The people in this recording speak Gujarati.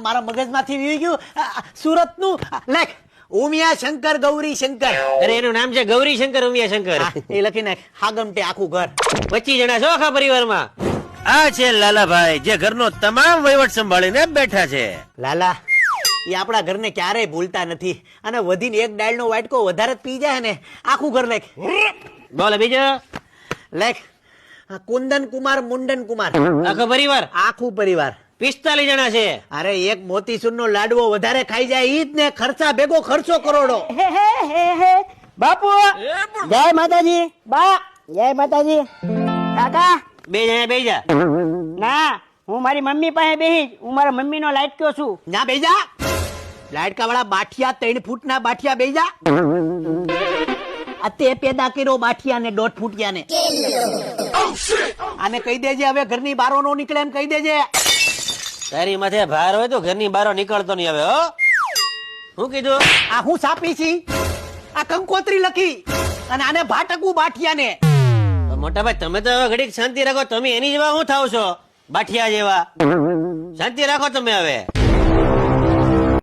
મારા મગજમાંથી વી ગયું સુરત નું લેખ ઉમિયા શંકર ગૌરી શંકર. અરે એનું નામ છે ગૌરી શંકર ઉમિયા શંકર. એ લખી નાખ. હાગમટે આખું ઘર 25 જણા છો આખા પરિવારમાં. આ છે લાલાભાઈ જે ઘરનો તમામ વહીવટ સંભાળીને બેઠા છે. લાલા એ આપણા ઘરને ક્યારેય ભૂલતા નથી અને વધીને એક ડાળનો વાટકો વધારે જ પી જાય ને આખું ઘર લેખ. બોલો બીજો. લેખ કુંદન કુમાર મુંડન કુમાર આખો પરિવાર આખું પરિવાર 45 જણા છે. અરે એક મોતીસૂર નો લાડવો વધારે ખાઈ જાય ઈ જ ને ખર્ચા ભેગો ખર્ચો કરોડો. બાપુ જય માતાજી. બા જય માતાજી. કાકા 2 જણા બેહી જા. ના હું મારી મમ્મી પાસે બેહી હું મારા મમ્મી નો લાઈટ છું. ના બેજા લાડકા વાળા બાઠિયા 3 ફૂટના બાઠિયા બેજા આ તે પેદા કર્યો બાઠિયા ને 1.5 ફૂટિયા ને. આને કહી દેજે હવે ઘરની બારો નો નીકળે એમ કહી દેજે. તારી માથે ભાર હોય તો ઘરની બહાર નીકળતો નહીં હવે. હો હું કીધું? આ હું સાપી છી આ કંકોત્રી લખી અને આને ભાટકું બાઠિયા ને. મોટા ભાઈ તમે તો હવે ઘડીક શાંતિ રાખો. તમે એની જેવા હું થાવ છો બાઠિયા જેવા. શાંતિ રાખો તમે હવે.